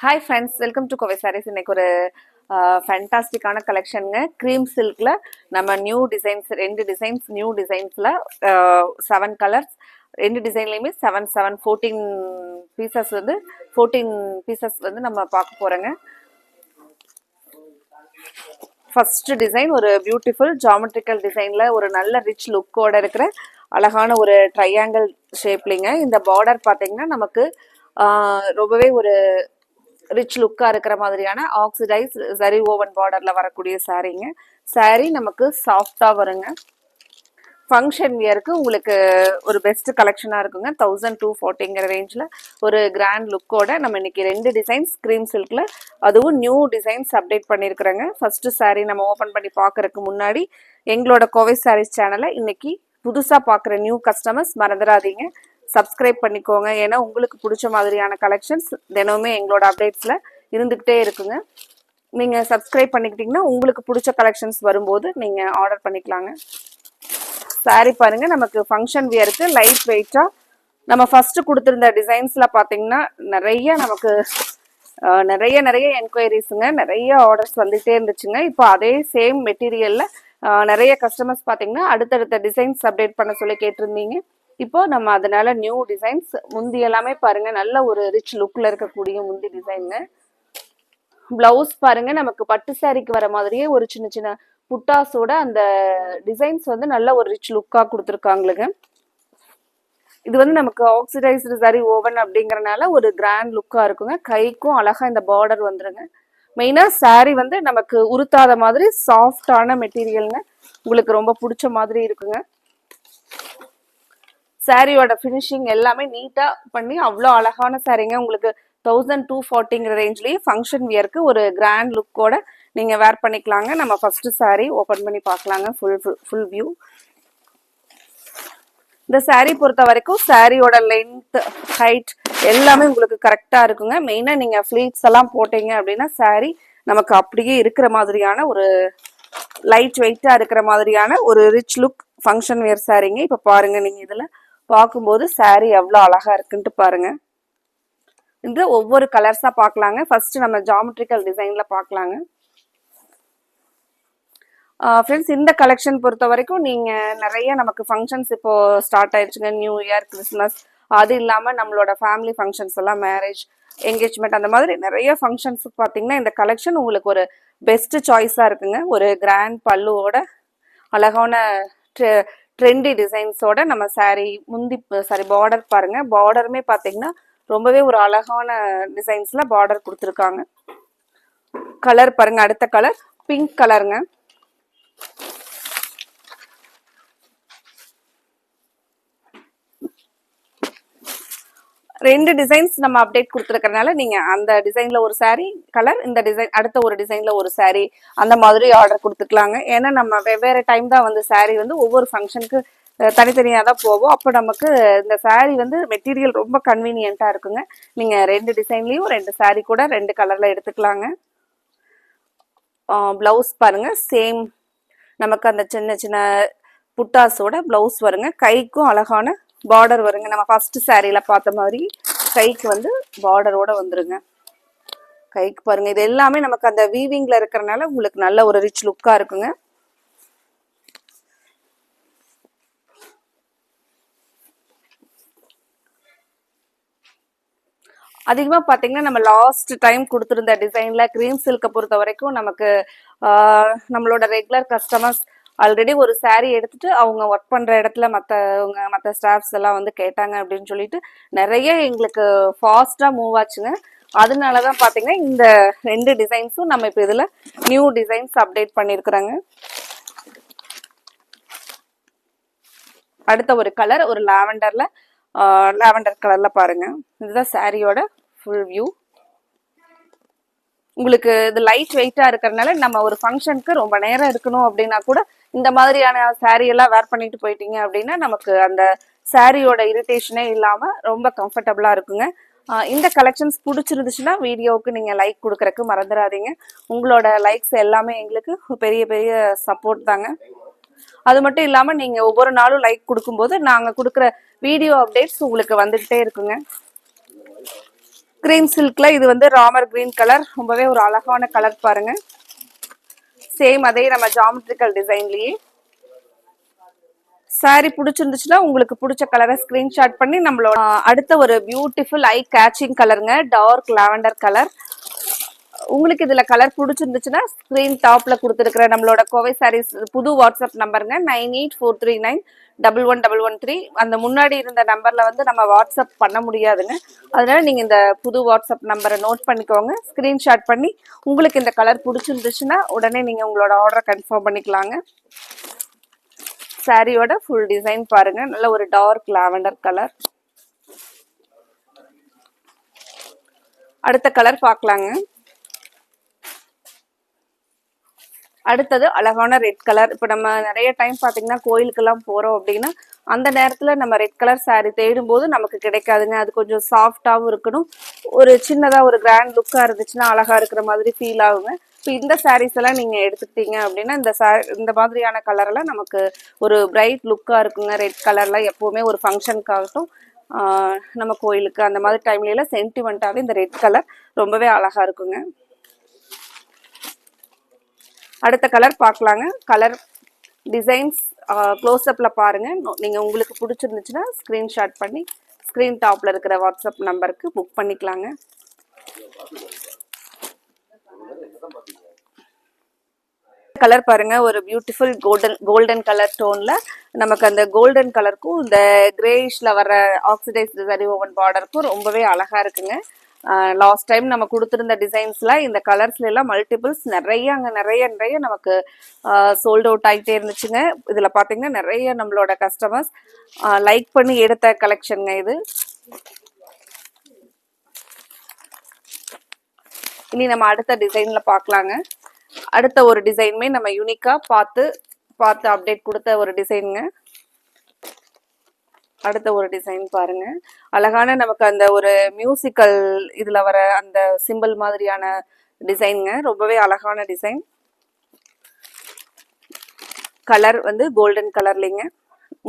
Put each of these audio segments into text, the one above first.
Hi friends, welcome to Kovai Sarees. இன்னைக்கு ஒரு ஃபேண்டாஸ்டிக்கான கலெக்ஷனுங்க. Cream சில்கில் நம்ம நியூ டிசைன்ஸ், 2 டிசைன்ஸ் நியூ டிசைன்ஸில் 7 கலர்ஸ், 2 டிசைன்லையுமே 14 பீசஸ் வந்து 14 பீசஸ் வந்து நம்ம பார்க்க போகிறோங்க. ஃபர்ஸ்ட் டிசைன் ஒரு பியூட்டிஃபுல் ஜாமெட்ரிக்கல் டிசைனில் ஒரு நல்ல ரிச் லுக்கோட இருக்கிற அழகான ஒரு ட்ரையாங்கிள் ஷேப்லிங்க. இந்த பார்டர் பார்த்தீங்கன்னா நமக்கு ரொம்பவே ஒரு ரிச் லுக்காக இருக்கிற மாதிரியான ஆக்சிடைஸ் ஜரி ஓவன் பார்டரில் வரக்கூடிய சாரீங்க. சாரீ நமக்கு சாஃப்டாக வருங்க. ஃபங்க்ஷன் வியருக்கு உங்களுக்கு ஒரு பெஸ்ட் கலெக்ஷனாக இருக்குங்க. 1240 ரேஞ்சில் ஒரு கிராண்ட் லுக்கோட நம்ம இன்னைக்கு 2 டிசைன்ஸ் க்ரீம் சில்கில், அதுவும் நியூ டிசைன்ஸ் அப்டேட் பண்ணியிருக்கிறேங்க. ஃபர்ஸ்ட் சாரீ நம்ம ஓப்பன் பண்ணி பார்க்கறதுக்கு முன்னாடி எங்களோட கோவை சாரீஸ் சேனலை இன்னைக்கு புதுசாக பார்க்குற நியூ கஸ்டமர்ஸ் மறந்துடாதீங்க, சப்ஸ்கிரைப் பண்ணிக்கோங்க. ஏன்னா உங்களுக்கு பிடிச்ச மாதிரியான கலெக்ஷன்ஸ் தினமுமே எங்களோட அப்டேட்ஸில் இருந்துக்கிட்டே இருக்குங்க. நீங்கள் சப்ஸ்கிரைப் பண்ணிக்கிட்டிங்கன்னா உங்களுக்கு பிடிச்ச கலெக்ஷன்ஸ் வரும்போது நீங்கள் ஆர்டர் பண்ணிக்கலாங்க. சாரி பாருங்க, நமக்கு ஃபங்க்ஷன் வியருக்கு லைட் வெயிட்டா நம்ம ஃபர்ஸ்ட் கொடுத்துருந்த டிசைன்ஸ்ல பாத்தீங்கன்னா நமக்கு நிறைய என்கொயரிஸுங்க, நிறைய ஆர்டர்ஸ் வந்துட்டே இருந்துச்சுங்க. இப்போ அதே சேம் மெட்டீரியல்ல நிறைய கஸ்டமர்ஸ் பாத்தீங்கன்னா அடுத்தடுத்த டிசைன்ஸ் அப்டேட் பண்ண சொல்லி கேட்டிருந்தீங்க. இப்போ நம்ம அதனால நியூ டிசைன்ஸ் முந்தி எல்லாமே பாருங்க நல்ல ஒரு ரிச் லுக்ல இருக்கக்கூடிய முந்தி டிசைனுங்க. பிளவுஸ் பாருங்க, நமக்கு பட்டு சாரிக்கு வர மாதிரியே ஒரு சின்ன சின்ன புட்டாஸோட அந்த டிசைன்ஸ் வந்து நல்ல ஒரு ரிச் லுக்கா கொடுத்துருக்காங்களுங்க. இது வந்து நமக்கு ஆக்சிடைஸ்டு சரி ஓவன் அப்படிங்கறனால ஒரு கிராண்ட் லுக்கா இருக்குங்க. கைக்கும் அழகா இந்த பார்டர் வந்துருங்க. மெயினா சாரி வந்து நமக்கு உருத்தாத மாதிரி சாஃப்டான மெட்டீரியல்ங்க, உங்களுக்கு ரொம்ப பிடிச்ச மாதிரி இருக்குங்க. சாரியோட ஃபினிஷிங் எல்லாமே நீட்டா பண்ணி அவ்வளோ அழகான சாரிங்க. உங்களுக்கு 1240 ரேஞ்ச்லயே ஃபங்க்ஷன் வியருக்கு ஒரு கிராண்ட் லுக்கோட நீங்க வேர் பண்ணிக்கலாங்க. நம்ம ஃபர்ஸ்ட் சாரி ஓபன் பண்ணி பார்க்கலாங்க. Full view. இந்த சாரி பொறுத்த வரைக்கும் சாரியோட லென்த், ஹைட் எல்லாமே உங்களுக்கு கரெக்டா இருக்குங்க. மெயினா நீங்க ஃபிளீட்ஸ் எல்லாம் போட்டீங்க அப்படின்னா சாரி நமக்கு அப்படியே இருக்கிற மாதிரியான ஒரு லைட் வெயிட்டா இருக்கிற மாதிரியான ஒரு ரிச் லுக் ஃபங்க்ஷன் வேர் சாரிங்க. இப்ப பாருங்க, நீங்க இதுல பார்க்கும்போது சாரி எவ்வளவு அழகா இருக்குன்ட்டு பாருங்க. இந்த ஒவ்வொரு கலர்ஸா பார்க்கலாங்க. ஃபர்ஸ்ட் நம்ம ஜாமெட்ரிக்கல் டிசைன்ல பார்க்கலாங்க. ஃப்ரெண்ட்ஸ், இந்த கலெக்ஷன் பொறுத்த வரைக்கும் நீங்க நிறைய நமக்கு ஃபங்க்ஷன்ஸ் இப்போ ஸ்டார்ட் ஆயிடுச்சுங்க. நியூ இயர், கிறிஸ்மஸ், அது இல்லாம நம்மளோட ஃபேமிலி ஃபங்க்ஷன்ஸ் எல்லாம், மேரேஜ், என்கேஜ்மெண்ட், அந்த மாதிரி நிறைய ஃபங்க்ஷன்ஸ் பார்த்தீங்கன்னா இந்த கலெக்ஷன் உங்களுக்கு ஒரு பெஸ்ட் சாய்ஸா இருக்குங்க. ஒரு கிராண்ட் பல்லுவோட அழகான ட்ரெண்டி டிசைன்ஸோட நம்ம சாரி முந்தி சாரி பார்டர் பாருங்க. பார்டருமே பார்த்தீங்கன்னா ரொம்பவே ஒரு அழகான டிசைன்ஸ்ல பார்டர் கொடுத்துருக்காங்க. கலர் பாருங்க, அடுத்த கலர் பிங்க் கலருங்க. ரெண்டு டிசைன்ஸ் நம்ம அப்டேட் கொடுத்துருக்கறனால நீங்க அந்த டிசைன்ல ஒரு சாரி கலர், இந்த டிசைன் அடுத்த ஒரு டிசைன்ல ஒரு சாரி, அந்த மாதிரி ஆர்டர் கொடுத்துக்கலாங்க. ஏன்னா நம்ம வெவ்வேறு டைம் தான் வந்து சாரி வந்து ஒவ்வொரு ஃபங்க்ஷனுக்கு தனித்தனியாக தான் போவோம். அப்போ நமக்கு இந்த சாரி வந்து மெட்டீரியல் ரொம்ப கன்வீனியன்ட்டா இருக்குங்க. நீங்க 2 டிசைன்லயும் 2 சாரி கூட 2 கலர்ல எடுத்துக்கலாங்க. பிளவுஸ் பாருங்க, சேம் நமக்கு அந்த சின்ன சின்ன புட்டாஸோட பிளவுஸ் வருங்க. கைக்கும் அழகான பார்டர் வருங்க. நம்ம ஃபர்ஸ்ட் சாரியில பார்த்த மாதிரி கைக்கு வந்து பார்டரோட வந்துருங்க. கைக்கு பாருங்க, இது எல்லாமே நமக்கு அந்த வீவிங்ல இருக்கிறனால உங்களுக்கு நல்ல ஒரு ரிச் லுக்கா இருக்குங்க. அதிகமா பாத்தீங்கன்னா நம்ம லாஸ்ட் டைம் கொடுத்திருந்த டிசைன்ல கிரீம் சில்கை பொறுத்த வரைக்கும் நமக்கு நம்மளோட ரெகுலர் கஸ்டமர்ஸ் ஆல்ரெடி ஒரு சாரீ எடுத்துட்டு அவங்க ஒர்க் பண்ற இடத்துல மற்ற ஸ்டாஃப்ஸ் எல்லாம் வந்து கேட்டாங்க அப்படின்னு சொல்லிட்டு நிறைய எங்களுக்கு ஃபாஸ்டா மூவ் ஆச்சுங்க. அதனாலதான் பாத்தீங்கன்னா இந்த 2 டிசைன்ஸும் நம்ம இப்ப இதுல நியூ டிசைன்ஸ் அப்டேட் பண்ணிருக்கிறோங்க. அடுத்த ஒரு கலர் ஒரு லாவெண்டர் கலர்ல பாருங்க. இதுதான் சாரியோட ஃபுல் வியூ. உங்களுக்கு இது லைட் வெயிட்டா இருக்கிறதுனால நம்ம ஒரு ஃபங்க்ஷனுக்கு ரொம்ப நேரம் இருக்கணும் அப்படின்னா கூட இந்த மாதிரியான சாரி எல்லாம் வேர் பண்ணிட்டு போயிட்டீங்க அப்படின்னா நமக்கு அந்த சாரியோட இரிட்டேஷனே இல்லாம ரொம்ப கம்ஃபர்டபுளா இருக்குங்க. இந்த கலெக்ஷன்ஸ் பிடிச்சிருந்துச்சுன்னா வீடியோவுக்கு நீங்க லைக் கொடுக்கறதுக்கு மறந்துடாதீங்க. உங்களோட லைக்ஸ் எல்லாமே எங்களுக்கு பெரிய பெரிய சப்போர்ட் தாங்க. அது மட்டும் இல்லாம நீங்க ஒவ்வொரு நாளும் லைக் கொடுக்கும்போது நாங்க கொடுக்குற வீடியோ அப்டேட்ஸ் உங்களுக்கு வந்துகிட்டே இருக்குங்க. கிரீம் சில்க்ல இது வந்து ராமர் கிரீன் கலர், ரொம்பவே ஒரு அழகான கலர் பாருங்க. சேம் அதே நம்ம ஜாமெட்ரிக்கல் டிசைன்லயே. சாரி பிடிச்சிருந்துச்சுன்னா உங்களுக்கு பிடிச்ச கலரை ஸ்கிரீன்ஷாட் பண்ணி நம்மளோட அடுத்த ஒரு பியூட்டிஃபுல் ஐ கேச்சிங் கலருங்க, டார்க் லாவெண்டர் கலர். உங்களுக்கு இதுல கலர் பிடிச்சிருந்துச்சுன்னா ஸ்கிரீன் டாப்ல கொடுத்துருக்கிற நம்மளோட கோவை சாரீஸ் புது வாட்ஸ்அப் நம்பருங்க 9843911113. அந்த முன்னாடி இருந்த நம்பர்ல வந்து நம்ம வாட்ஸ்அப் பண்ண முடியாதுங்க. அதனால நீங்க இந்த புது வாட்ஸ்அப் நம்பரை நோட் பண்ணிக்கோங்க. ஸ்கிரீன்ஷாட் பண்ணி உங்களுக்கு இந்த கலர் பிடிச்சிருந்துச்சுன்னா உடனே நீங்க உங்களோட ஆர்டரை கன்ஃபார்ம் பண்ணிக்கலாங்க. சாரியோட ஃபுல் டிசைன் பாருங்க, நல்ல ஒரு டார்க் லாவெண்டர் கலர். அடுத்த கலர் பார்க்கலாங்க. அடுத்தது அழகான ரெட் கலர். இப்போ நம்ம நிறைய டைம் பார்த்தீங்கன்னா கோயிலுக்கெல்லாம் போகிறோம் அப்படின்னா அந்த நேரத்தில் நம்ம ரெட் கலர் சாரீ தேடும்போது நமக்கு கிடைக்காதுங்க. அது கொஞ்சம் சாஃப்டாகவும் இருக்கணும், ஒரு சின்னதாக ஒரு கிராண்ட் லுக்காக இருந்துச்சுன்னா அழகாக இருக்கிற மாதிரி ஃபீல் ஆகுங்க. இப்போ இந்த சாரீஸ் எல்லாம் நீங்கள் எடுத்துக்கிட்டீங்க அப்படின்னா இந்த மாதிரியான கலரெல்லாம் நமக்கு ஒரு பிரைட் லுக்காக இருக்குங்க. ரெட் கலரில் எப்போவுமே ஒரு ஃபங்க்ஷனுக்காகட்டும் நம்ம கோயிலுக்கு அந்த மாதிரி டைம்லாம் சென்டிமெண்ட்டாகவே இந்த ரெட் கலர் ரொம்பவே அழகாக இருக்குங்க. அடுத்த கலர் பார்க்கலாங்க. கலர் டிசைன்ஸ் க்ளோஸ்அப்ல பாருங்க. நீங்க உங்களுக்கு பிடிச்சிருந்துச்சுன்னா ஸ்கிரீன்ஷாட் பண்ணி ஸ்கிரீன் டாப்ல இருக்கிற வாட்ஸ்அப் நம்பருக்கு புக் பண்ணிக்கலாங்க. கலர் பாருங்க, ஒரு பியூட்டிஃபுல் கோல்டன் கலர் டோன்ல நமக்கு அந்த கோல்டன் கலருக்கும் இந்த கிரேயிஷ்ல வர ஆக்சிடைஸ்டு சரி ஓவன் பார்டருக்கும் ரொம்பவே அழகா இருக்குங்க. லாஸ்ட் டைம் நம்ம கொடுத்துருந்த டிசைன்ஸ்ல இந்த கலர்ஸ்ல எல்லாம் மல்டிபிள்ஸ் நிறைய நமக்கு சோல்ட் அவுட் ஆகிட்டே இருந்துச்சுங்க. இதுல பாத்தீங்கன்னா நிறைய நம்மளோட கஸ்டமர்ஸ் லைக் பண்ணி எடுத்த கலெக்ஷனுங்க இது. இனி நம்ம அடுத்த டிசைன்ல பார்க்கலாங்க. அடுத்த ஒரு டிசைனுமே நம்ம யூனிக்கா பார்த்து அப்டேட் கொடுத்த ஒரு டிசைனுங்க. அடுத்த ஒரு டிசைன் பாருங்க, அழகான நமக்கு அந்த ஒரு மியூசிக்கல் இதுல வர அந்த சிம்பிள் மாதிரியான டிசைனுங்க, ரொம்பவே அழகான டிசைன். கலர் வந்து கோல்டன் கலர்லிங்க.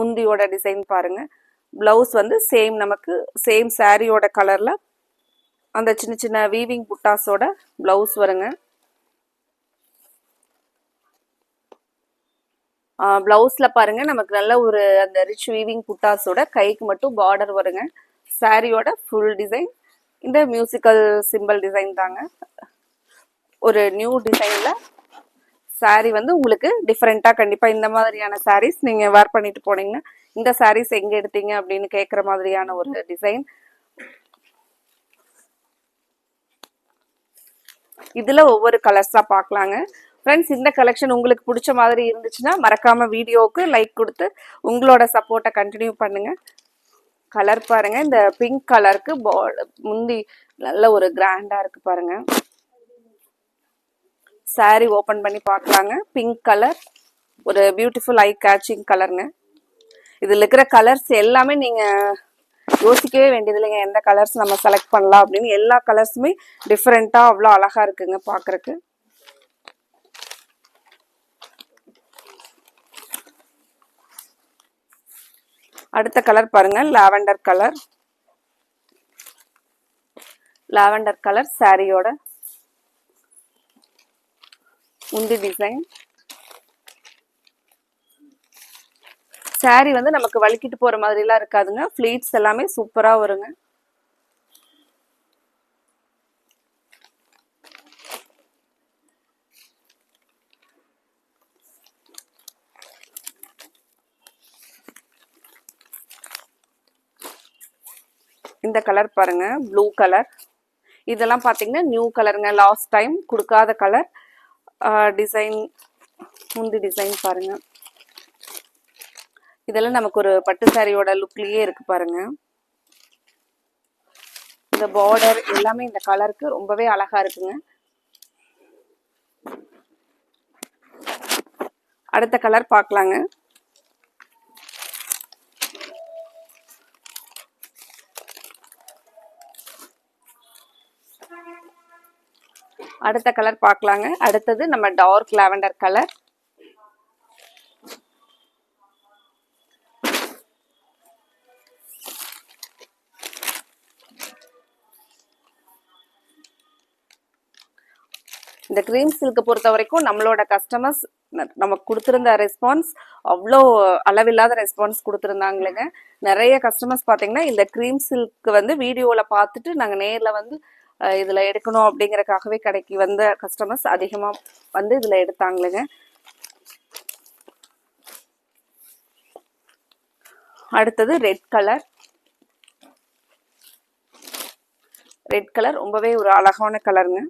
முந்தியோட டிசைன் பாருங்க. பிளவுஸ் வந்து சேம் நமக்கு சேம் சாரியோட கலர்ல அந்த சின்ன சின்ன வீவிங் புட்டாஸோட பிளவுஸ் வருங்க. பிளவுஸ்ல பாருங்க நமக்கு நல்ல ஒரு அந்த ரிச் வீவிங் புட்டாஸோட கைக்கு மட்டும் பார்டர் வருங்க. சாரியோட ஃபுல் டிசைன் இந்த மியூசிக்கல் சிம்பிள் டிசைன் தாங்க. ஒரு நியூ டிசைன்ல சாரி வந்து உங்களுக்கு டிஃப்ரெண்டா கண்டிப்பா இந்த மாதிரியான சாரீஸ் நீங்க வேர் பண்ணிட்டு போனீங்கன்னா இந்த சாரீஸ் எங்க எடுத்தீங்க அப்படின்னு கேட்குற மாதிரியான ஒரு டிசைன். இதுல ஒவ்வொரு கலர்ஸா பார்க்கலாங்க. ஃப்ரெண்ட்ஸ், இந்த கலெக்ஷன் உங்களுக்கு பிடிச்ச மாதிரி இருந்துச்சுன்னா மறக்காம வீடியோவுக்கு லைக் கொடுத்து உங்களோட சப்போர்ட்டை கண்டினியூ பண்ணுங்க. கலர் பாருங்க, இந்த பிங்க் கலருக்கு முந்தி நல்ல ஒரு கிராண்டா இருக்கு பாருங்க. சாரி ஓபன் பண்ணி பார்க்கலாங்க. பிங்க் கலர் ஒரு பியூட்டிஃபுல் ஐ கேச்சிங் கலருங்க. இதுல இருக்கிற கலர்ஸ் எல்லாமே நீங்க யோசிக்கவே வேண்டியது இல்லைங்க, எந்த கலர்ஸ் நம்ம செலக்ட் பண்ணலாம் அப்படின்னு. எல்லா கலர்ஸுமே டிஃப்ரெண்டா அவ்வளோ அழகா இருக்குங்க பாக்குறதுக்கு. அடுத்த கலர் பாருங்க, லாவெண்டர் கலர். லாவெண்டர் கலர் சாரியோட முந்தி டிசைன். சாரி வந்து நமக்கு வலிக்கிட்டு போற மாதிரி எல்லாம் இருக்காதுங்க. ஃபிளீட்ஸ் எல்லாமே சூப்பரா வருங்க. இந்த கலர் பாருங்க, ப்ளூ கலர். இதெல்லாம் பாத்தீங்கன்னா நியூ கலருங்க, லாஸ்ட் டைம் கொடுக்காத கலர். டிசைன் முந்தி டிசைன் பாருங்க. இதெல்லாம் நமக்கு ஒரு பட்டு சாரியோட லுக்லயே இருக்கு பாருங்க. இந்த பார்டர் எல்லாமே இந்த கலருக்கு ரொம்பவே அழகா இருக்குங்க. அடுத்த கலர் பார்க்கலாங்க. அடுத்த கலர் பார்க்கலாங்க. அடுத்தது நம்ம டார்க் லாவெண்டர் கலர். இந்த க்ரீம் சில்க் பொறுத்த வரைக்கும் நம்மளோட கஸ்டமர்ஸ் நமக்கு கொடுத்துருந்த ரெஸ்பான்ஸ் அவ்வளோ அளவில்லாத ரெஸ்பான்ஸ் கொடுத்துருந்தாங்களுங்க. நிறைய கஸ்டமர்ஸ் பார்த்தீங்கன்னா இந்த க்ரீம் சில்க் வந்து வீடியோவில் பார்த்துட்டு நாங்கள் நேரில் வந்து இதில் எடுக்கணும் அப்படிங்கறக்காகவே கடைக்கு வந்த கஸ்டமர்ஸ் அதிகமாக வந்து இதில் எடுத்தாங்களுங்க. அடுத்தது ரெட் கலர். ரெட் கலர் ரொம்பவே ஒரு அழகான கலருங்க.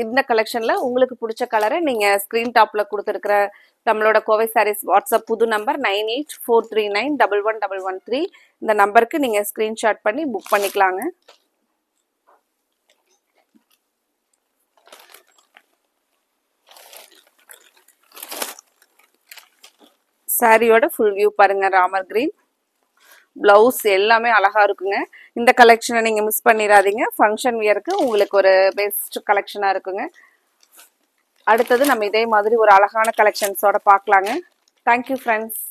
இந்த கலெக்ஷன்ல உங்களுக்கு பிடிச்ச கலரை நீங்க ஸ்கிரீன் டாப்ல கொடுத்துருக்கிற நம்மளோட கோவை சாரீஸ் வாட்ஸ்அப் புது நம்பர் 9843911113 இந்த நம்பருக்கு நீங்க ஸ்கிரீன்ஷாட் பண்ணி புக் பண்ணிக்கலாங்க. சாரியோட ஃபுல் வியூ பாருங்க. ராமர் கிரீன் பிளவுஸ் எல்லாமே அழகா இருக்குங்க. இந்த கலெக்ஷனை நீங்க மிஸ் பண்ணிடாதீங்க. ஃபங்க்ஷன் வியருக்கு உங்களுக்கு ஒரு பெஸ்ட் கலெக்ஷனா இருக்குங்க. அடுத்தது நம்ம இதே மாதிரி ஒரு அழகான கலெக்ஷன்ஸோட பார்க்கலாங்க. Thank you friends.